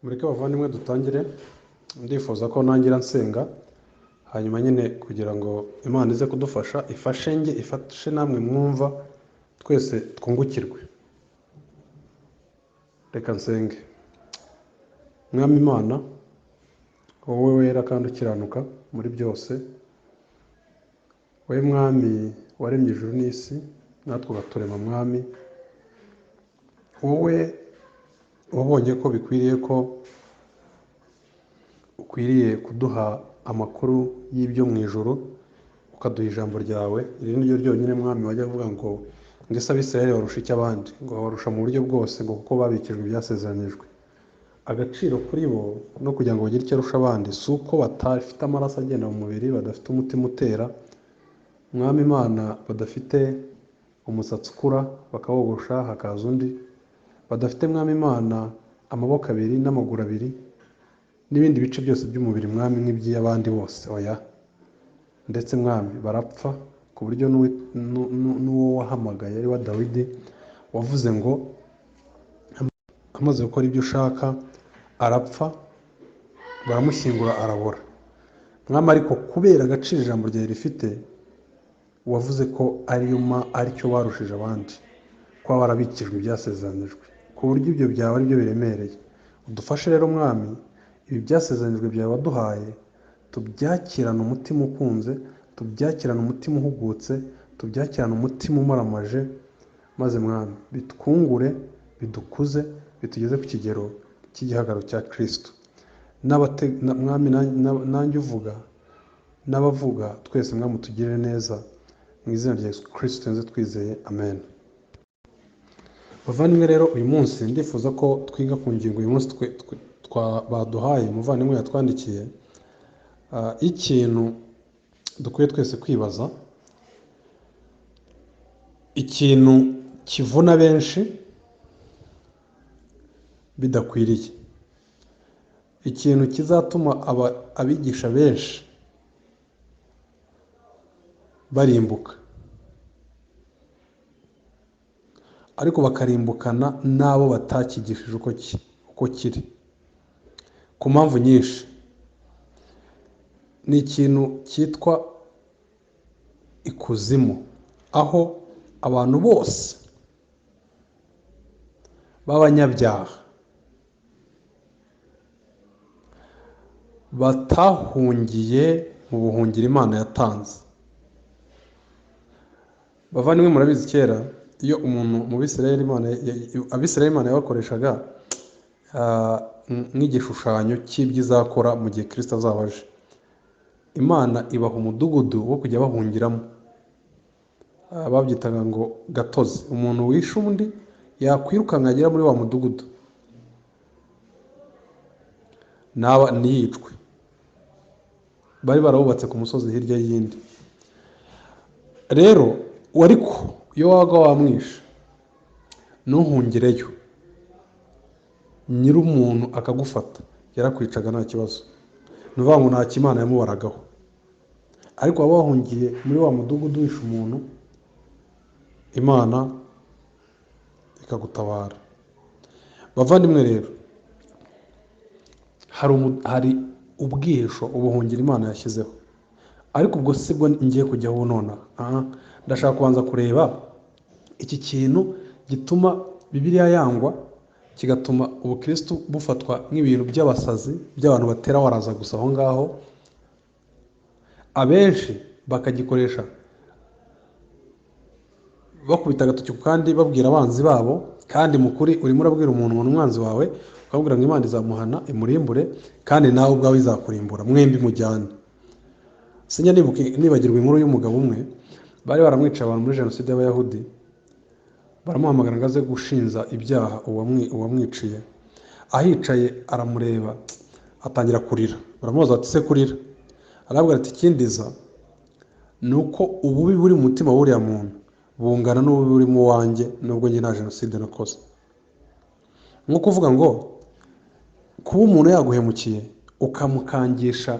Mureke bavandimwe dutangire, ndifuza ko nangira nsenga hanyuma nyine kugira ngo Imana ize kudufasha, ifashe njye, ifashe namwe mwumva, twese twungukirwe. Reka nsenge. Mwami Imana, wowe wera kandi ukiranuka muri byose, wowe Mwami waremye ijuru n'isi, natwe ugaturema Mwami, wowe wabonye ko bikwiriye ko ukwiriye kuduha amakuru y'ibyo mu ijuru, ukaduha ijambo ryawe. Iri ni ryo ryonyine Mwami wajya avuga ngo ese Abisirayeli barusha iki abandi, ngo babarusha mu buryo bwose, ngo kuko babikijwe ibyasezeranijwe. Agaciro kuri bo no kugira ngo bagire icyo arusha abandi si uko batafite amaraso agenda mu mubiri, badafite umutima utera Mwami Imana, badafite umusatsi ukura bakawogosha hakaza undi, badafite Mwami Imana amaboko abiri n'amaguru abiri n'ibindi bice byose by'umubiri Mwami nk'iby'abandi bose, oya. Ndetse Mwami barapfa ku buryo n'uwo wahamagaye ari wa Dawidi wavuze ngo amaze gukora ibyo ushaka arapfa, baramushyingura arabora. Mwami ariko kubera agaciro ijambo ryawe rifite, wavuze ko aricyo barushije abandi, kuba barabikijwe ibyasezeranijwe, ku buryo ibyo byaba ari byo biremereye. Udufashe rero Mwami, ibi byasezeranijwe byawe waduhaye tubyakirane umutima ukunze, tubyakirane umutima uhugutse, tubyakirane umutima umaramaje, maze Mwami bitwungure, bidukuze, bitugeze ku kigero cy'igihagararo cya Kristo. Mwami nanjye uvuga n'abavuga twese Mwami utugirire neza, mu izina rya Yesu Kristo nze twizeye, amen. Bavandimwe rero, uyu munsi ndifuza ko twiga ku ngingo uyu munsi baduhaye, umuvandimwe yatwandikiye, ikintu dukwiye twese kwibaza, ikintu kivuna benshi bidakwiriye, ikintu kizatuma abigisha benshi barimbuka, ariko bakarimbukana n'abo batakigishije uko kiri, ku mpamvu nyinshi. Ni ikintu cyitwa ikuzimu, aho abantu bose b'abanyabyaha batahungiye mu buhungiro Imana yatanze. Bavandimwe murabizi kera iyo umuntu mu Abisirayeli Imana yabakoreshaga nk'igishushanyo cy'ibyo izakora mu gihe Kristo azaba aje. Imana ibaha umudugudu wo kujya bahungiramo, babyitaga ngo gatozi. Umuntu wishe undi yakwirukanka agera muri wa mudugudu ntiyicwe. Bari barawubatse ku musozi hirya y'indi. Rero ariko iyo wabaga wamwishe ntuhungireyo, nyir'umuntu akagufata yarakwicaga nta kibazo, ni ukuvuga ngo nta Imana yamubaragaho. Ariko waba wahungiye muri wa mudugudu wishe umuntu, Imana ikagutabara. Bavandimwe rero, hari ubwihisho, ubuhungiro Imana yashyizeho, ariko ubwo si bwo ngiye kujyaho nonaha. Ndashaka kubanza kureba iki kintu gituma Bibiliya yangwa, kigatuma ubukristo bufatwa nk'ibintu by'abasazi, by'abantu batera waraza gusa aho ngaho. Abenshi bakagikoresha bakubita agatoki kandi babwira abanzi babo, kandi mu kuri urimo urabwira umuntu ngo umwanzi wawe, ukabwira ngo Imana izamuhana imurimbure, kandi nawe ubwawe izakurimbura, mwembi mujyane. Sinjya nibagirwa inkuru y'umugabo umwe bari baramwica abantu muri jenoside y'Abayahudi, baramuhamagara ngo aze gushinja ibyaha uwamwiciye. Ahicaye aramureba atangira kurira. Baramubaza bati se kurira? Arabwira ati ikindiza ni uko ububi buri mu mutima w'uriya muntu bungana n'ububi buri mu wanjye, nubwo njye nta jenoside nakoze. Nko kuvuga ngo kuba umuntu yaguhemukiye ukamukangisha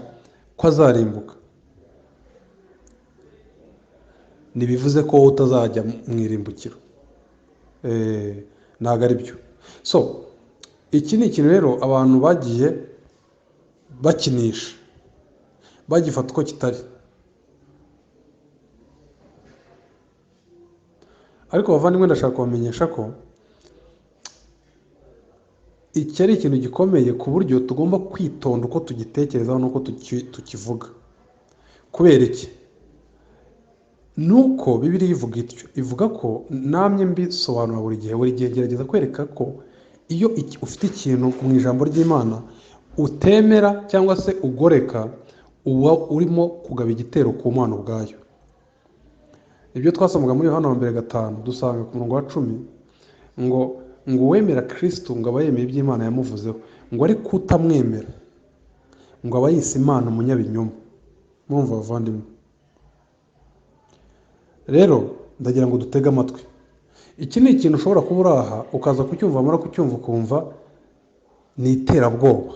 ko azarimbuka, ntibivuze ko wowe utazajya mu irimbukiro. Ntabwo ari byo. iki ni ikintu rero abantu bagiye bakinisha, bagifata uko kitari. Ariko bavandimwe, ndashaka kubamenyesha ko iki ari ikintu gikomeye ku buryo tugomba kwitonda uko tugitekerezaho n'uko tukivuga. Kubera iki? Nuko Bibiliya ivuga ityo, ivuga ko namye mbisobanura buri gihe gerageza kwereka ko iyo ufite ikintu mu ijambo ry'Imana utemera cyangwa se ugoreka, uba urimo kugaba igitero ku Mana ubwayo. Ibyo twasomaga muri Yohana 1:5 dusanga ku murongo wa 10 ngo uwemera Kristo ngo aba yemeye iby'Imana yamuvuzeho, ngo ariko utamwemera ngo aba yise Imana umunyabinyoma. Mwumva bavandimwe? Rero ndagira ngo dutege amatwi. Iki ni ikintu ushobora kuba uraha ukaza kucyumva, amara kucyumva ukumva ni iterabwoba.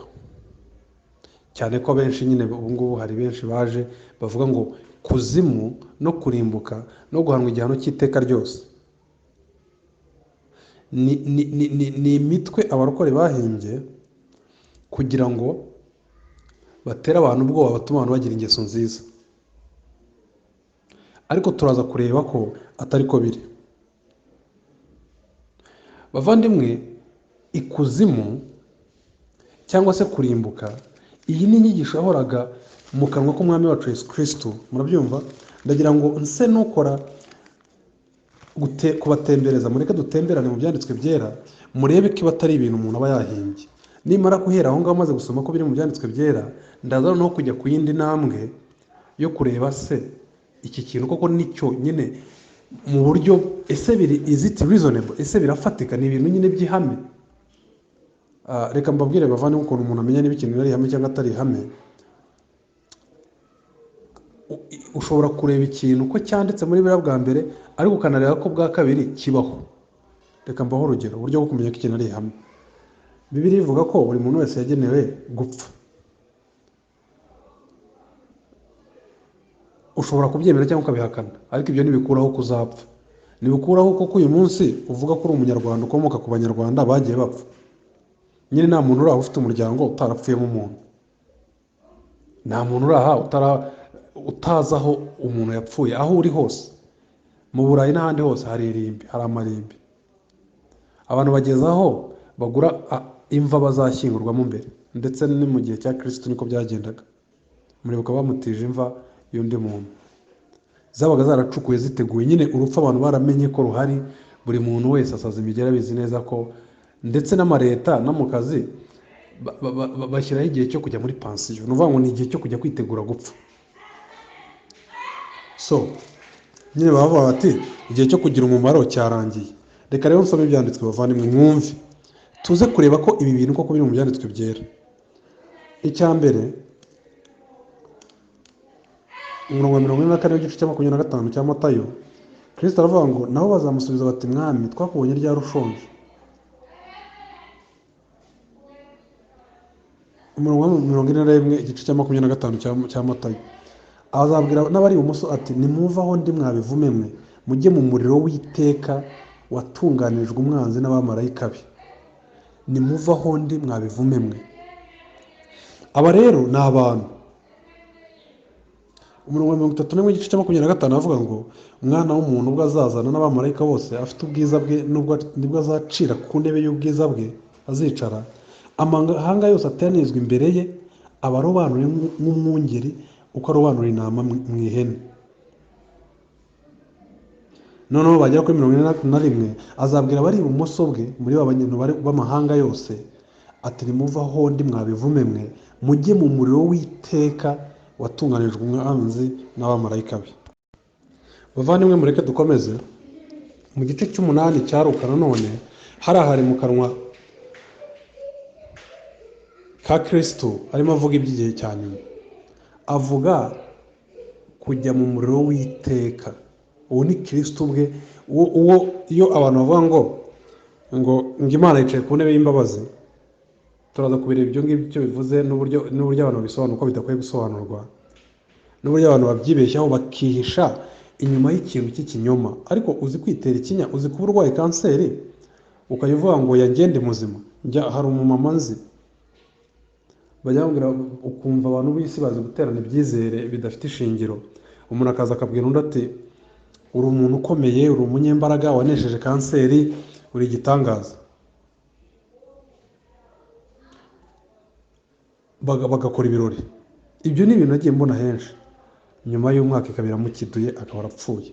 Cyane ko benshi nyine ubu ngubu hari benshi baje bavuga ngo kuzimu no kurimbuka no guhanwa igihano cy'iteka ryose ni imitwe abarokore bahimbye kugira ngo batere abantu ubwoba, batuma abantu bagira ingeso nziza. Ariko turaza kureba ko atari ko biri. Bavandimwe, ikuzimu cyangwa se kurimbuka, iyi ni inyigisho yahoraga mu kanwa k'umwami wacu Yesu Kristo. Murabyumva? Ndagira ngo nse nukora kubatembereza, mureke dutemberane mu byanditswe byera, murebe ko atari ibintu umuntu aba yahimbye. Nimara guhera aho ngaho maze gusoma ko biri mu byanditswe byera, ndaza no kujya ku yindi ntambwe yo kureba se iki kintu koko nicyo nyine mu buryo ese is it reasonable, ese birafatika, ni ibintu nyine by'ihame. Reka mbabwire bavandimwe ukuntu umuntu amenya niba ikintu ari ihame cyangwa atari ihame. Ushobora kureba ikintu ko cyanditse muri biriya bwa mbere, ariko ukanareba ko bwa kabiri kibaho. Reka mbaho urugero uburyo bwo kumenya ko ikintu ari ihame. Bibiliya ivuga ko buri muntu wese yagenewe gupfa. Ushobora kubyemera cyangwa ukabihakana, ariko ibyo ntibikuraho kuzapfa. Ntibikuraho ko uyu munsi uvuga ko uri umunyarwanda, ukomoka ku banyarwanda bagiye bapfa. Nyine nta muntu uraha ufite umuryango utarapfuyemo umuntu. Nta muntu uraha utazi aho umuntu yapfuye. Aho uri hose, mu Burayi n'ahandi hose hari irimbi, hari amarimbi. Abantu bageze aho bagura imva bazashyingurwamo mbere, ndetse ni mu gihe cya Kristo niko byagendaga. Muribuka bamutije imva y'undi muntu, zabaga zaracukuye ziteguye. Nyine urupfu abantu baramenye ko ruhari, buri muntu wese asaza imigera bizi neza ko, ndetse n'amareta no mu kazi bashyiraho igihe cyo kujya muri pansiyo. Ni ukuvuga ngo ni igihe cyo kujya kwitegura gupfa. So nyine bavuga bati igihe cyo kugira umumaro cyarangiye. Reka rero nsome ibyanditswe bavandimwe, mwumve tuze kureba ko ibi bintu koko biri mu byanditswe byera. Icya mbere, umurongo wa 44 w'igice cya 25 cya Matayo, Kristo aravuga ngo nabo bazamusubiza bati mwami, twakubonye ryari ushonje. Umurongo wa 41 igice cya 25 cya Matayo, azabwira n'abari ibumoso ati nimuva aho ndi mwabivume mwe, mujye mu muriro w'iteka watunganirijwe umwanzi n'abamarayika be. Nimuva aho ndi mwabivume mwe. Aba rero ni abantu. Umurongo wa 31 igice cya 25 avuga ngo umwana w'umuntu ubwo azazana n'abamarayika bose afite ubwiza bwe, nibwo azacira ku ntebe y'ubwiza bwe azicara, amahanga yose ateranizwa imbere ye, abarobanure nk'umwungeri uko arobanura intama mu ihene. Noneho bagera kuri 41 azabwira abari ibumoso bwe muri abantu b'amahanga yose ati nimuva aho ndi mwabivume mwe, mujye mu muriro w'iteka watunganijwe umwanzi n'abamarayika be. Bavandimwe, mureke dukomeze mu gice cy'8 cya Luka. Nanone hari mu kanwa ka Kristo arimo avuga iby'igihe cya nyuma, avuga kujya mu muriro w'iteka. Uwo ni Kristo ubwe. Uwo iyo abantu bavuga ngo Imana yicaye ku ntebe y'imbabazi, turaza kubireba ibyo ngibyo bivuze n'uburyo abantu bisobanura uko bidakwiye gusobanurwa, n'uburyo abantu babyibeshyaho bakihisha inyuma y'ikintu cy'ikinyoma. Ariko uzi kwitera ikinya, uzi kuba urwaye kanseri ukajya uvuga ngo yangende muzima, hari umumama nzi bajya bambwira ukumva abantu b'isi bazi guterana ibyizere bidafite ishingiro, umuntu akaza akabwira undi ati uri umuntu ukomeye, uri umunyembaraga, wanesheje kanseri, uri igitangaza, bagakora ibirori. Ibyo ni ibintu nagiye mbona henshi, nyuma y'umwaka ikaba iramukiduye akaba arapfuye.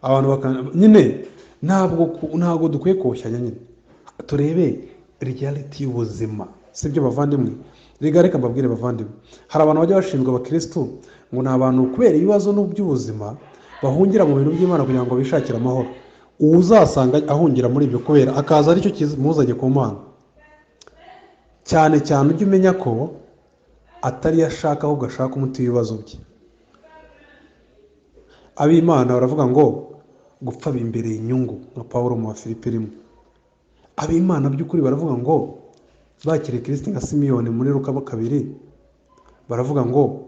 Abantu nyine ntabwo dukwiye koshyanya, nyine turebe reality y'ubuzima, sibyo bavandimwe? Reka mbabwire bavandimwe, hari abantu bajya bashinzwe abakirisitu ngo ni abantu kubera ibibazo by'ubuzima bahungira mu bintu by'Imana kugira ngo bishakire amahoro. Uwo uzasanga ahungira muri ibyo kubera akaza aricyo kimuzanye ku Mana. Cyane cyane ujye umenya ko atari yo ashaka, ahubwo ashaka umuti w'ibibazo bye. Ab'Imana baravuga ngo gupfa bimbereye inyungu, nka Pawulo mu Bafilipi 1. Ab'Imana by'ukuri baravuga ngo bakiriye Kristo nka Simiyoni muri Luka 2, baravuga ngo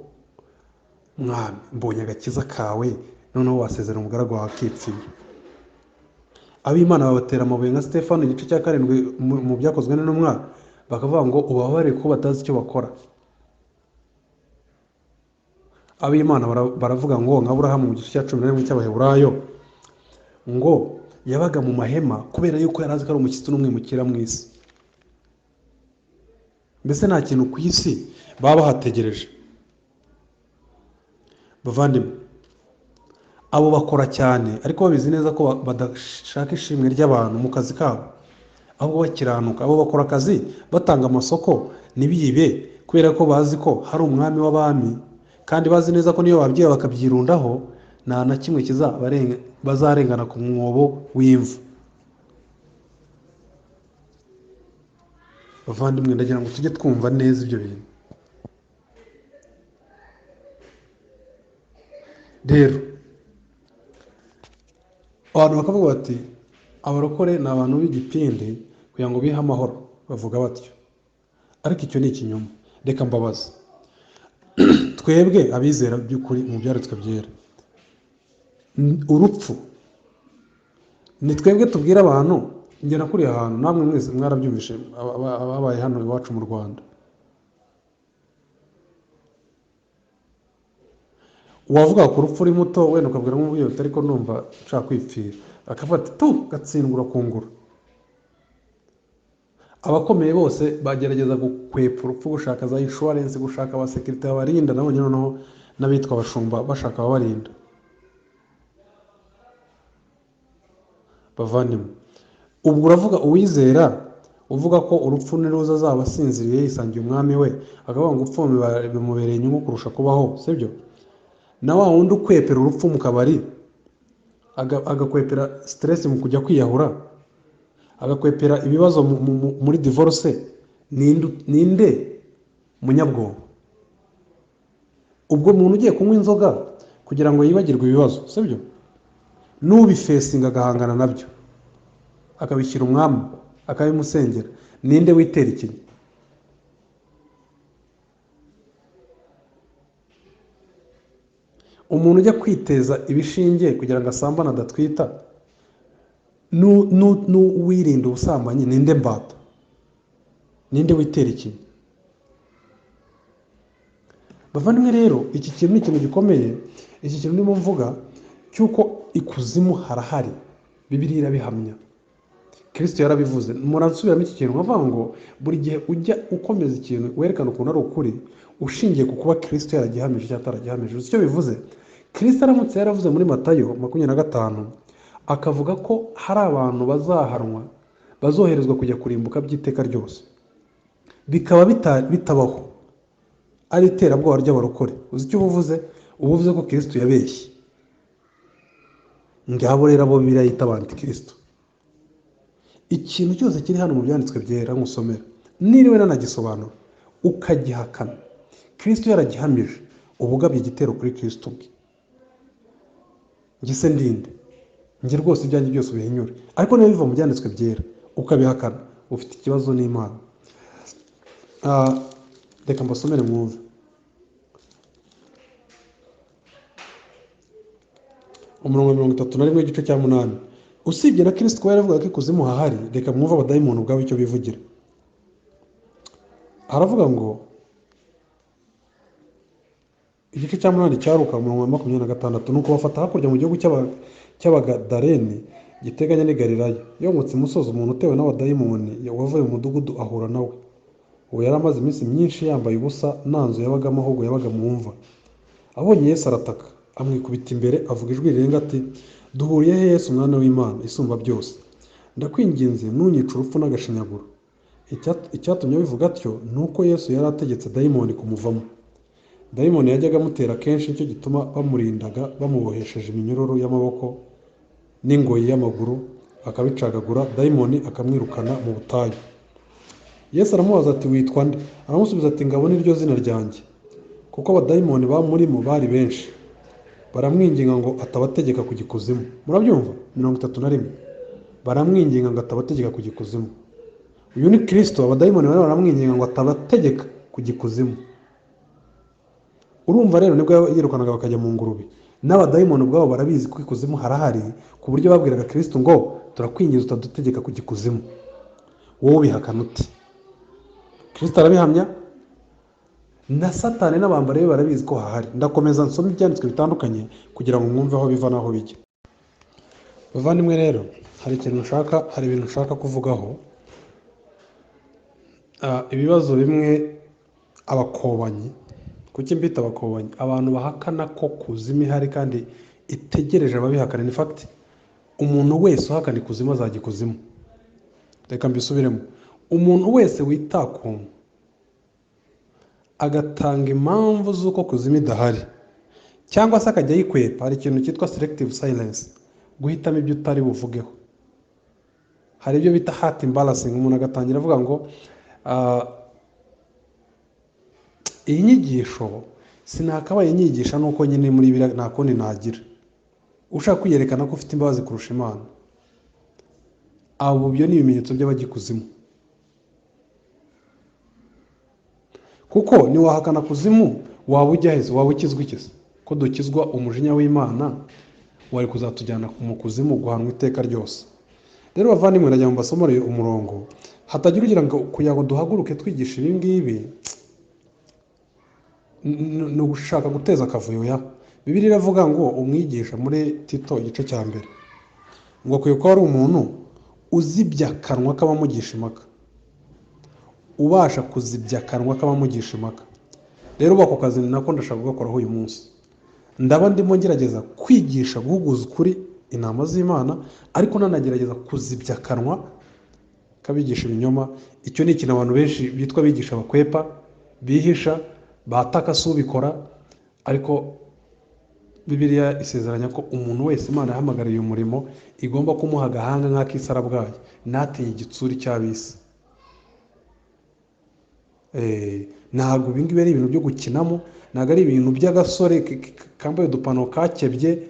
Mwami mbonye agakiza kawe, noneho wasezera umugaragu wawe akipfira. Ab'Imana babatera amabuye nka Stefano igice cya 7 mu Byakozwe n'Intumwa, bakavuga ngo ubabare ko batazi icyo bakora. Ab'Imana baravuga ngo nka Aburahamu mu gice cya 11 cy'Abaheburayo ngo yabaga mu mahema kubera yuko yari azi ko ari umushyitsi n'umwimukira mu isi. Mbese nta kintu ku isi baba bahategereje. Bavandimwe, abo bakora cyane ariko babizi neza ko badashaka ishimwe ry'abantu mu kazi kabo, ahubwo bakiranuka. Abo bakora akazi batanga amasoko ntibibe, kubera ko bazi ko hari umwami w'abami, kandi bazi neza ko niyo babwiye bakabyirundaho nta na kimwe bazarengana ku mwobo w'imvu. Bavandimwe, ndagira ngo tujye twumva neza ibyo bintu. Rero abantu bakavuga bati abarokore ni abantu b'igipindi kugira ngo bihe amahoro, bavuga batyo, ariko icyo ni ikinyoma. Reka mbabaza twebwe abizera by'ukuri mu byaritswe byera, urupfu ni twebwe tubwira abantu. Njye nakuriye ahantu, namwe mwese mwarabyumvishe ababaye hano iwacu mu Rwanda. Wavuga ku rupfu uri muto wenda ukabwira nk'umubyeyi uti ariko numva nshaka kwipfira, akavuga ati tu gatsindwa kungura. Abakomeye bose bagerageza gukwepa urupfu, gushaka za insurance, gushaka abasekirite babarinda, nabonye noneho n'abitwa abashumba bashaka ababarinda. Bavandimwe, ubwo uravuga uwizera uvuga ko urupfu niruza azaba asinziriye yisangiye umwami we, akavuga ngo upfu bimubereye inyungu kurusha kubaho, sibyo? Na wa wundi ukwepera urupfu mu kabari, agakwepera stress mu kujya kwiyahura, agakwepera ibibazo muri divorce, ninde munyabwoba? Ubwo umuntu ugiye kunywa inzoga kugira ngo yibagirwe ibibazo, sibyo? N'ubifesinga agahangana nabyo akabishyira umwami akabimusengera, ninde witera ikinya? Umuntu ujya kwiteza ibishinge kugira ngo asambane adatwita, n'uwirinda ubusambanyi, ninde mbata? Ninde witera ikinya? Bavandimwe rero, iki kintu ni ikintu gikomeye. Iki kintu ndimo mvuga cy'uko ikuzimu harahari, Bibiliya irabihamya, Kristo yarabivuze. Muransubiramo iki kintu nkavuga ngo buri gihe ujya ukomeza ikintu werekana ukuntu ari ukuri ushingiye ku kuba Kristo yaragihamije cyangwa ataragihamije. Icyo bivuze, Kristo aramutse yaravuze muri Matayo 25 akavuga ko hari abantu bazahanwa, bazoherezwa kujya kurimbuka by'iteka ryose, bikaba bitabaho, ari iterabwoba ry'abarokore. Uzi icyo ubuvuze? Ubuvuze ko Kristo yabeshye. Ngabo rero abo Bibiliya yita abantikristo. Ikintu cyose kiri hano mu byanditswe byera nkusomera, niriwe nanagisobanura ukagihakana, Kristo yaragihamije, ubugabye igitero kuri Kristo bwe. Ngise ndinde, ngi rwose ibyanjye byose ubihinyure. Ariko niba biva mu byanditswe byera ukabihakana, ufite ikibazo n'Imana. Reka mbasomere mwumve. Umurongo 31 igice cya 8. usibye na Kristo kuba yaravugaga ko ikuzimu hahari, reka mwumve abadayimoni ubwabo icyo bivugira. Haravuga ngo igice cya 8 cya Luka 26, nuko bafata hakurya mu gihugu cy'Abagadaleni giteganya n'i Galilaya. Yomotse imusozi, umuntu utewe n'abadayimoni wavuye mu mudugudu ahura nawe. Uwo yari amaze iminsi myinshi yambaye ubusa, nta nzu yabagamo, ahubwo yabaga mu mva. Abonye Yesu arataka, amwikubita imbere, avuga ijwi rirenga ati, duhuriye he Yesu, umwana w'Imana isumba byose? Ndakwinginze ntunyice urupfu n'agashinyaguro. Icyatumye bivuga atyo ni uko Yesu yari ategetse dayimoni kumuvamo. Dayimoni yajyaga amutera kenshi, nicyo gituma bamurindaga bamubohesheje iminyururu y'amaboko n'ingoyi y'amaguru, akabicagagura, dayimoni akamwirukana mu butayu. Yesu aramubaza ati, witwa nde? Aramusubiza ati, Ngabo ni ryo zina ryanjye, kuko abadayimoni bamurimo bari benshi. Baramwinginga ngo atabategeka kujya ikuzimu. Murabyumva? 31. Baramwinginga ngo atabategeka kujya ikuzimu. Uyu ni Kristo. Abadayimoni baramwinginga ngo atabategeka kujya ikuzimu. Urumva rero nibwo yirukanaga bakajya mu ngurube. N'abadayimoni ubwabo barabizi ko ikuzimu harahari, ku buryo babwiraga Kristo ngo turakwingiza utadutegeka kujya ikuzimu. Wowe ubihakana uti? Kristo arabihamya, na Satani n'abambari be barabizi ko hahari. Ndakomeza nsoma ibyanditswe bitandukanye kugira ngo mwumve aho biva n'aho bijya. Bavandimwe rero, hari ibintu nshaka kuvugaho. Ibibazo bimwe abakobanyi, kuki mbita abakobanyi? Abantu bahakana ko kuzimu ihari kandi itegereje ababihakana. In fact, umuntu wese uhakana ikuzimu azajya ikuzimu. Reka mbisubiremo. Umuntu wese witakuma agatanga impamvu z'uko kuzimu idahari, cyangwa se akajya yikwepa, hari ikintu cyitwa selective silence, guhitamo ibyo utari buvugeho. Hari ibyo bita heart imbalancing. Umuntu agatangira avuga ngo iyi nyigisho sinakabaye nyigisha nuko nyine muri bira nta kundi nagira. Ushaka kwiyerekana ko ufite imbabazi kurusha Imana, abo byo ni ibimenyetso by'abagikuzimu. Kuko ni wahakana kuzimu, waba ujya heza, waba ukizwa iki se? Ko dukizwa umujinya w'Imana, wari kuzatujyana mu kuzimu guhanwa iteka ryose. Rero bavandimwe, najya mu basomore umurongo, hatagira ugira ngo kugira ngo duhaguruke twigisha ibi ngibi ni ugushaka guteza akavuyo ya. Bibiliya iravuga ngo umwigisha muri Tito igice cya 1 ngo akwiye ko ari umuntu uzibya akanwa k'abamugisha impaka, ubasha kuzibya akanwa k'abamugisha impaka. Rero bako kazi ni nako ndashaka gukoraho uyu munsi. Ndaba ndimo ngerageza kwigisha guhuguza ukuri inama z'Imana, ariko nanagerageza kuzibya akanwa kabigisha ibinyoma. Icyo ni ikintu abantu benshi bitwa bigisha bakwepa, bihisha, bataka subikora. Ariko Bibiliya isezeranya ko umuntu wese Imana yahamagariye umurimo igomba kumuha agahanga nk'ak'isarabwayi, nateye igitsuri cy'abisi. Ntabwo ibingibi ari ibintu byo gukinamo, ntabwo ari ibintu by'agasore kambaye udupano kakebye,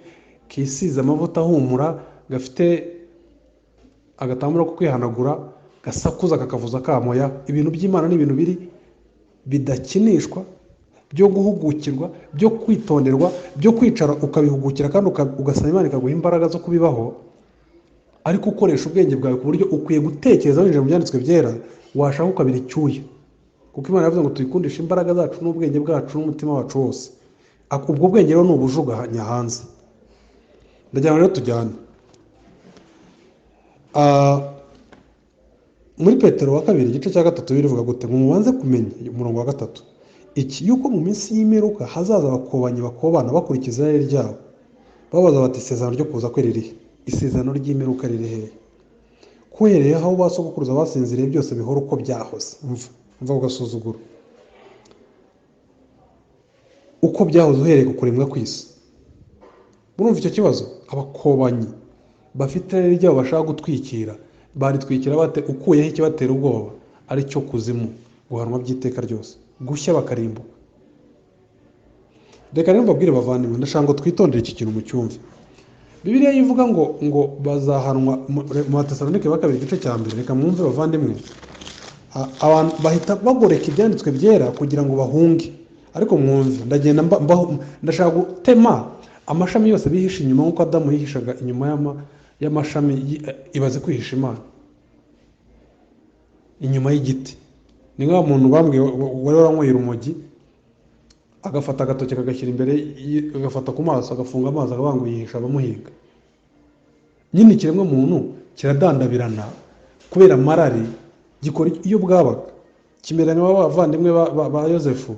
kisize amavuta ahumura, gafite agatambura ko kwihanagura, gasakuza kakavuza kamoya. Ibintu by'Imana ni ibintu biri bidakinishwa, byo guhugukirwa, byo kwitonderwa, byo kwicara ukabihugukira kandi ugasaba Imana ikaguha imbaraga zo kubibaho, ariko ukoresha ubwenge bwawe ku buryo ukwiye gutekereza winjira mu byanditswe byera, washaka ukabira icyuya. Kuko Imana yavuze ngo tuyikundishe imbaraga zacu n'ubwenge bwacu n'umutima wacu wose. Ubwo bwenge rero ni ubujuganya hanze. Ndagira ngo rero tujyane muri Petero wa 2 igice cya 3 birivuga gute? Ngo mubanze kumenya umurongo wa 3 iki, yuko mu minsi y'imperuka hazaza abakobanyi bakobana bakurikiza irari ryabo, babaza bati isezerano ryo kuza kwe ririhe? Isezerano ry'imperuka riri hehe? Kuhereye aho basogokuruza basinziriye byose bihora uko byahoze. Mva ugasuzuguro uko byahoze uhereye ku kuremwa kw'isi. Murumva icyo kibazo? Abakobanyi bafite irari ryabo bashaka gutwikira, baritwikira bate? Ukuyeho ikibatera ubwoba, ari cyo kuzimu, guhanwa by'iteka ryose, gushya bakarimbuka. Reka rero mbabwire bavandimwe, ndashaka ngo twitondere iki kintu mu cyumve. Bibiliya yivuga ngo bazahanwa mu Batesalonike wa 2 igice cya 1. Reka mwumve bavandimwe, abantu bahita bagoreka ibyanditswe byera kugira ngo bahunge. Ariko mwumve, ndashaka gutema amashami yose bihisha inyuma, nk'uko Adamu yihishaga inyuma y'amashami ibaze kwihisha Imana inyuma y'igiti. Ni nk'aho umuntu bambwiye wari waranyweye urumogi agafata agatoki akagashyira imbere, agafata ku maso agafunga amaso akavuga ngo yihisha abamuhiga. Nyine ikiremwa muntu kiradandabirana kubera marari gikora iyo bwabaga. Kimera n'abavandimwe ba Yosefu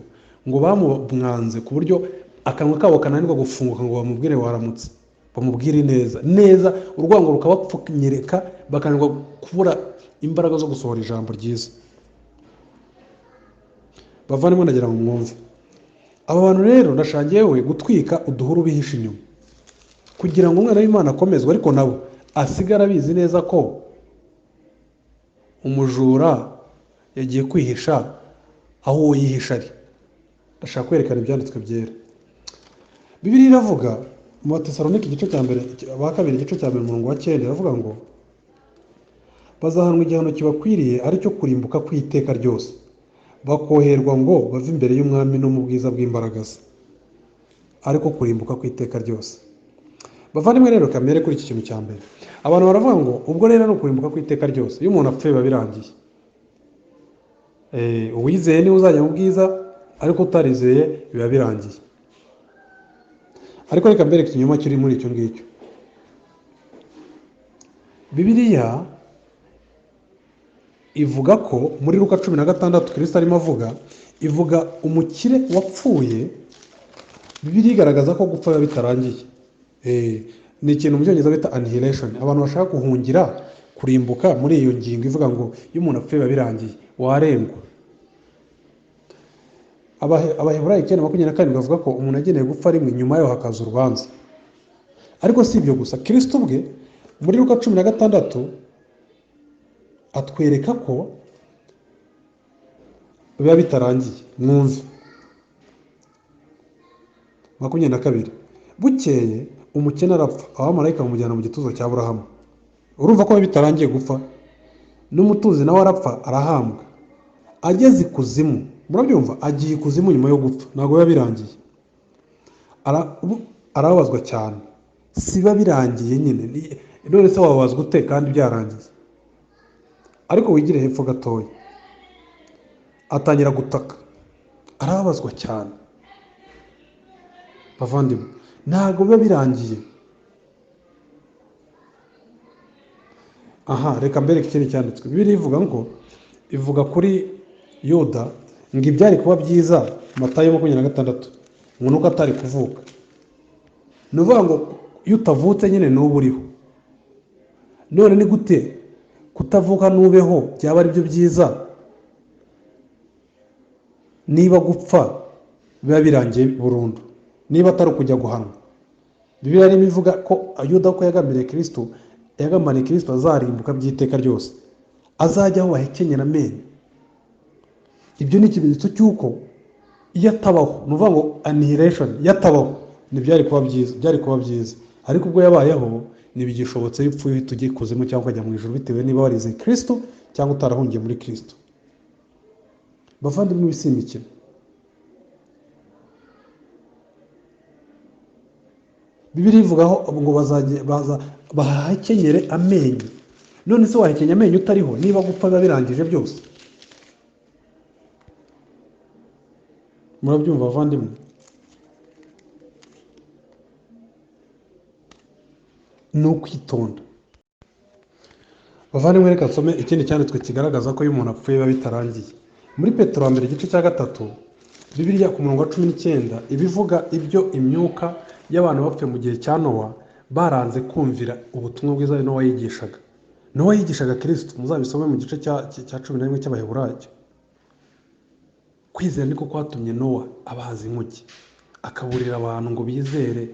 ngo bamumwanze ku buryo akanwa kabo kananirwa gufunguka ngo bamubwire waramutse, bamubwire neza urwango rukabapfunyereka bakanirwa kubura imbaraga zo gusohora ijambo ryiza. Bavandimwe ndagira ngo mwumve, aba bantu rero ndashangiyewe gutwika uduhuru bihisha inyuma kugira ngo umwana w'Imana akomezwe, ariko nabo asigara abizi neza ko umujura yagiye kwihisha aho uwo yihisha ari. Ndashaka kwerekana ibyanditswe byera. Bibiliya iravuga mu Batesalonike igice cya mbere igice cya 9 iravuga ngo bazahanwa igihano kibakwiriye ari cyo kurimbuka kw'iteka ryose, bakoherwa ngo bave imbere y'umwami no mu bwiza bw'imbaraga ze. Ariko kurimbuka kw'iteka ryose. Bavandimwe rero kamere kuri iki kintu cya mbere, abantu baravuga ngo ubwo rero no kurimbuka kw'iteka ryose, iyo umuntu apfuye biba birangiye. Uwizeye niwe uzajya mu bwiza, ariko utarizeye biba birangiye. Ariko reka mbereke ikinyoma kiri muri icyo ngicyo. Bibiliya ivuga ko muri Luka 16 Kristo arimo avuga, ivuga umukire wapfuye. Bibiliya igaragaza ko gupfa biba bitarangiye. Ni ikintu mu Cyongereza bita annihilation. Abantu bashaka guhungira kurimbuka muri iyo ngingo ivuga ngo iyo umuntu apfuye biba birangiye, warengwa. Abaheburayo 9:24 bavuga ko umuntu ageneye gupfa rimwe, nyuma yaho hakaza urubanza. Ariko si ibyo gusa, Kristo ubwe muri Luka 16 atwereka ko biba bitarangiye. Mwumve 22, bukeye umukene arapfa, abamarayika bamujyana mu gituza cya Aburahamu. Urumva ko biba bitarangiye gupfa. N'umutuzi nawe arapfa, arahambwa, ageze ikuzimu. Murabyumva, agiye ikuzimu nyuma yo gupfa, ntabwo biba birangiye. Arababazwa cyane, si biba birangiye nyine. None se wababazwa ute kandi byarangiye? Ariko wigire hepfo gatoya, atangira gutaka, arababazwa cyane. Bavandimwe, ntabwo biba birangiye. Reka mbereke ikindi cyanditswe. Bibiliya ivuga ngo, ivuga kuri Yuda ngo ibyari kuba byiza, Matayo 26, ngo nuko atari kuvuka. Ni ukuvuga ngo iyo utavutse nyine n'ubu uriho. None ni gute kutavuka n'ubeho byaba ari byo byiza niba gupfa biba birangiye burundu, niba atari ukujya guhanwa? Bibiliya irimo ivuga ko Yuda ko yagambiriye Kristo, yagambaniye Kristo azarimbuka by'iteka ryose, azajya aho bahekenyera amenyo. Ibyo ni ikimenyetso cy'uko iyo atabaho, ni ukuvuga ngo annihilation, iyo atabaho ntibyari kuba byiza. Ariko ubwo yabayeho ntibigishobotse iyo upfuye uhita ujya ikuzimu cyangwa ukajya mu ijuru, bitewe niba warizeye Kristo cyangwa utarahungiye muri Kristo. Bavandimwe, ibisimikira, Bibiliya ivugaho ngo bahakenyere amenyo. None se wahekenya amenyo utariho, niba gupfa biba birangije byose? Murabyumva bavandimwe? Ni ukwitonda. Bavandimwe, reka nsome ikindi cyanditswe kigaragaza ko iyo umuntu apfuye biba bitarangiye. Muri Petero 1 igice cya 3, Bibiliya ku murongo wa 19 ibivuga ibyo imyuka y'abantu bapfuye mu gihe cya Nowa baranze kumvira ubutumwa bwiza Nowa yigishaga. Nowa yigishaga Kristo, muzabisome mu gice cya 11 cy'Abaheburayo. Kwizera niko kwatumye Nowa abahaza inkuge, akaburira abantu ngo bizere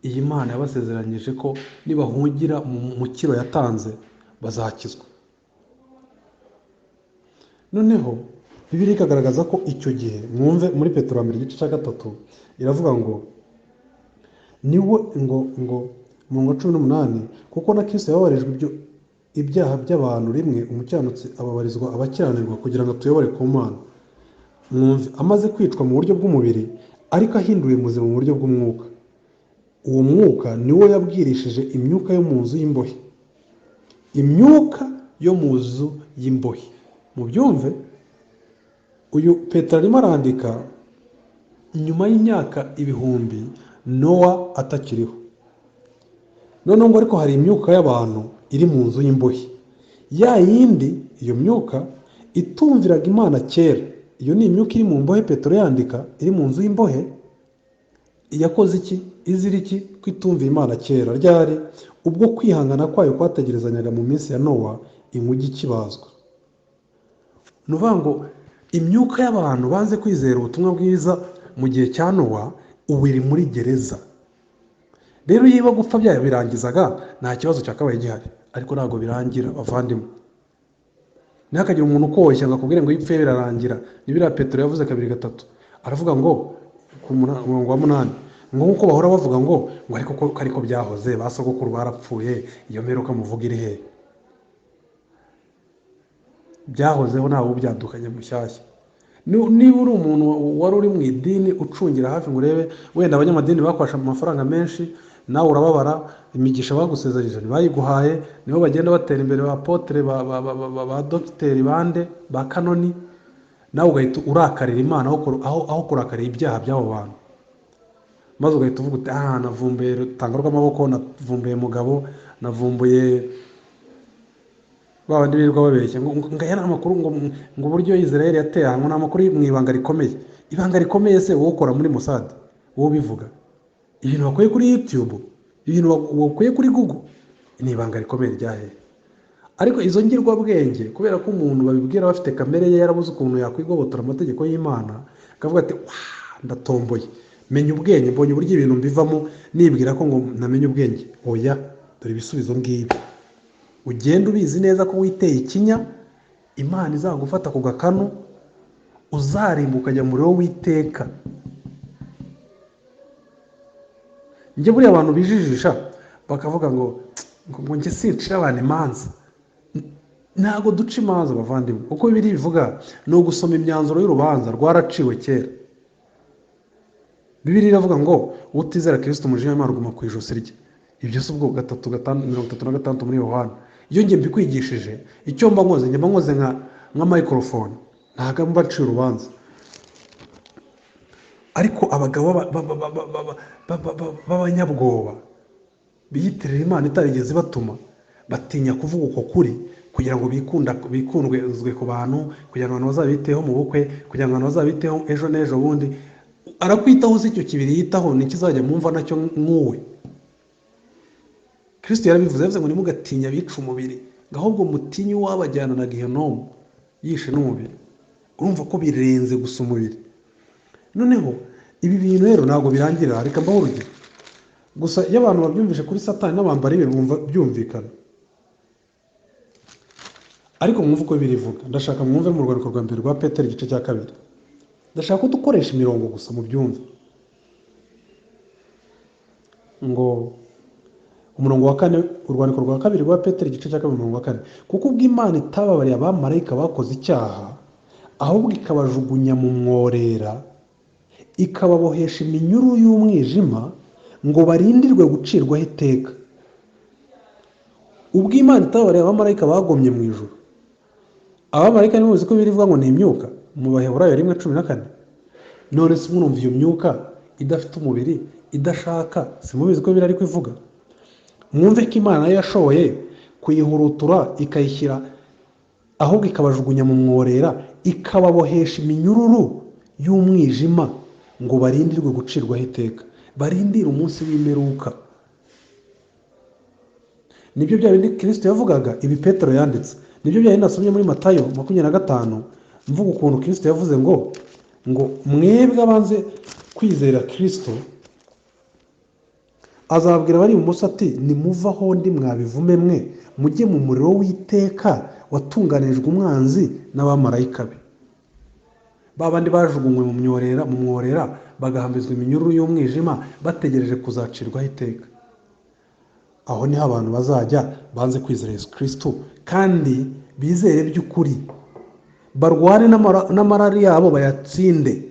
iyi Mana yabasezeranyije ko nibahungira mu kiro yatanze bazakizwa. Noneho Bibiliya ikagaragaza ko icyo gihe, mwumve muri Petero 1 igice cya 3 iravuga ngo niwe ngo mu 18, kuko na Kristo yababarijwe ibyaha by'abantu rimwe, umukiranutsi ababarizwa abakiranirwa kugira ngo tuyobore ku Mana. Mwumve, amaze kwicwa mu buryo bw'umubiri, ariko ahinduye muzima mu buryo bw'umwuka. Uwo mwuka niwo yabwirishije imyuka yo mu nzu y'imbohe imyuka yo mu nzu y'imbohe. Mubyumve, uyu Petero arimo arandika nyuma y'imyaka ibihumbi Nowa atakiriho. Noneho ngo ariko hari imyuka y'abantu iri mu nzu y'imbohe, ya yindi, iyo myuka itumviraga Imana kera. Iyo ni imyuka iri mu mbohe Petero yandika, iri mu nzu y'imbohe. Yakoze iki? Izira iki? Kwitumvira Imana kera. Ryari? Ubwo kwihangana kwayo kwategerezanyaga mu minsi ya Nowa inkugi ikibazwa. Ni ukuvuga ngo imyuka y'abantu banze kwizera ubutumwa bwiza mu gihe cya Nowa ubu iri muri gereza. Rero yiba gupfa byayo birangizaga, nta kibazo cyakabaye gihari, ariko ntabwo birangira bavandimwe. Ntihakagire umuntu ukoshya ngo akubwire ngo ipfe birarangira. Nibira Petero yavuze 2-3, aravuga ngo ku murongo wa 8 ngo nkuko bahora bavuga ngo ariko byahoze basogokuru barapfuye, iyo mperuka muvuga iri he? Byahozeho ntawe ubyadukanye mushyashya. Niba uri umuntu wari uri mu idini ucungira hafi ngo urebe wenda abanyamadini bakwasha amafaranga menshi, nawe urababara, imigisha bagusezeranyije bayiguhaye, nibo bagenda batera imbere, ba apotre ba dogiteri bande ba kanoni, nawe ugahita urakarira Imana aho kurakarira ibyaha by'abo bantu. Maze ugahita uvuga uti navumbuye rutanga rw'amaboko, navumbuye mugabo, navumbuye babandi birirwa babeshya ngo ngaya amakuru ngo buryo Israel yateye ngo namakuru mu ibanga rikomeye. Ibanga rikomeye se wowe ukora muri Mossad, wowe bivuga ibintu bakoye kuri YouTube, ibintu bakoye kuri Google, ni ibanga rikomeye ryahe? Ariko izo ngirwa bwenge, kubera ko umuntu babibwira bafite kamere ye yarabuze ukuntu yakwigobotora amategeko y'Imana, akavuga ati ndatomboye, menya ubwenge, mbonye uburyo ibintu mbivamo, nibwira ko ngo namenye ubwenge. Oya, dore ibisubizo ngibi. Ugenda ubizi neza ko witeye ikinya, Imana izagufata ku gakanu, uzarimbuka ukajya muri wo witeka. Njye buriya abantu bijijisha bakavuga ngo njye sincira abantu imanza. Ntago duca imanza bavandimwe, uko Bibiliya bivuga ni ugusoma imyanzuro y'urubanza rwaraciwe kera. Bibiliya iravuga ngo utizera Kristo umujinya w'Imana uguma ku ijosi rye. Ibyo si ubwo 3:36 muri Yohana. Iyo njye mbikwigishije, icyo mba nkoze nka microphone, ntago mba nciye urubanza. Ariko abagabo b'abanyabwoba biyitirira Imana itarigeze batuma, batinya kuvuga uko kuri kugira ngo bikundwe ku bantu, kugira ngo abantu bazabiteho mu bukwe, kugira ngo abantu bazabiteho ejo n'ejo bundi. Arakwitaho si icyo kibiri yitaho nikizajya mumva nacyo nkuwe. Kristo yarabivuze, yavuze ngo nimugatinya bica umubiri, ahubwo mutinye uwabajyana na Gehinomu yishe n'umubiri. Urumva ko birenze gusa umubiri. Noneho ibi bintu rero ntabwo birangira, reka mbaho urugero. Gusa iyo abantu babyumvishe kuri Satani n'abambari be bumva byumvikana. Ariko mwumva uko birivuga. Ndashaka mwumve mu rwandiko rwa mbere rwa Petero igice cya 2. Ndashaka ko dukoresha imirongo gusa mu byumve. Ngo umurongo wa 4, urwandiko rwa 2 rwa Petero igice cya 2 umurongo wa 4. Kuko ubw'Imana itababariye abamarayika bakoze icyaha, ahubwo ikabajugunya mu mworera, ikababohesha iminyururu y'umwijima ngo barindirwe gucirwaho iteka. Ubw'Imana itababariye abamarayika bagomye mu ijuru. Abamarayika nibo muzi ko birivuga ngo ni imyuka mu Baheburayo 1:14. None se mwumva iyo myuka idafite umubiri, idashaka, simubizi ko biri ariko ivuga. Mwumve ko Imana yashoboye kuyihurutura ikayishyira, ahubwo ikabajugunya mu mworera, ikababohesha iminyururu y'umwijima ngo barindirwe gucirwaho iteka. Barindira umunsi w'imperuka. Nibyo bya bindi Kristo yavugaga, ibi Petero yanditse. Nibyo bya bindi nasomye muri Matayo 25, mvuga ukuntu Kristo yavuze ngo mwebwe abanze kwizera Kristo, azababwira bari ibumoso ati nimuvaho ndi mwabivume mwe, mujye mu muriro w'iteka watunganirijwe umwanzi n'abamarayika be. Babandi bajugunywe mu mworera bagahambizwa iminyururu y'umwijima bategereje kuzacirwaho iteka. Aho niho abantu bazajya banze kwizera Yesu Kristo kandi bizere by'ukuri, barwane n'amarari yabo bayatsinde.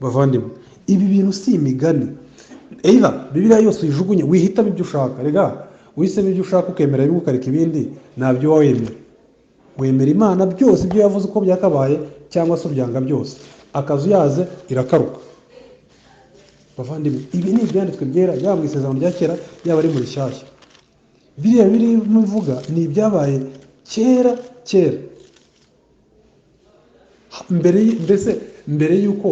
Bavandimwe, ibi bintu si imigani. Bibiliya yose uyijugunye wihitamo ibyo ushaka. Rega uhisemo ibyo ushaka ukemera bimwe ukareka ibindi, ntabyo uba wemera Imana byose ibyo yavuze uko byakabaye, cyangwa se ubyanga byose. Akazu yaze irakaruka. Bavandimwe, ibi ni ibyanditswe byera, yaba mu isezerano rya kera yaba ari mu rishyashya. Biriya biri bivuga ni ibyabaye kera mbere y'uko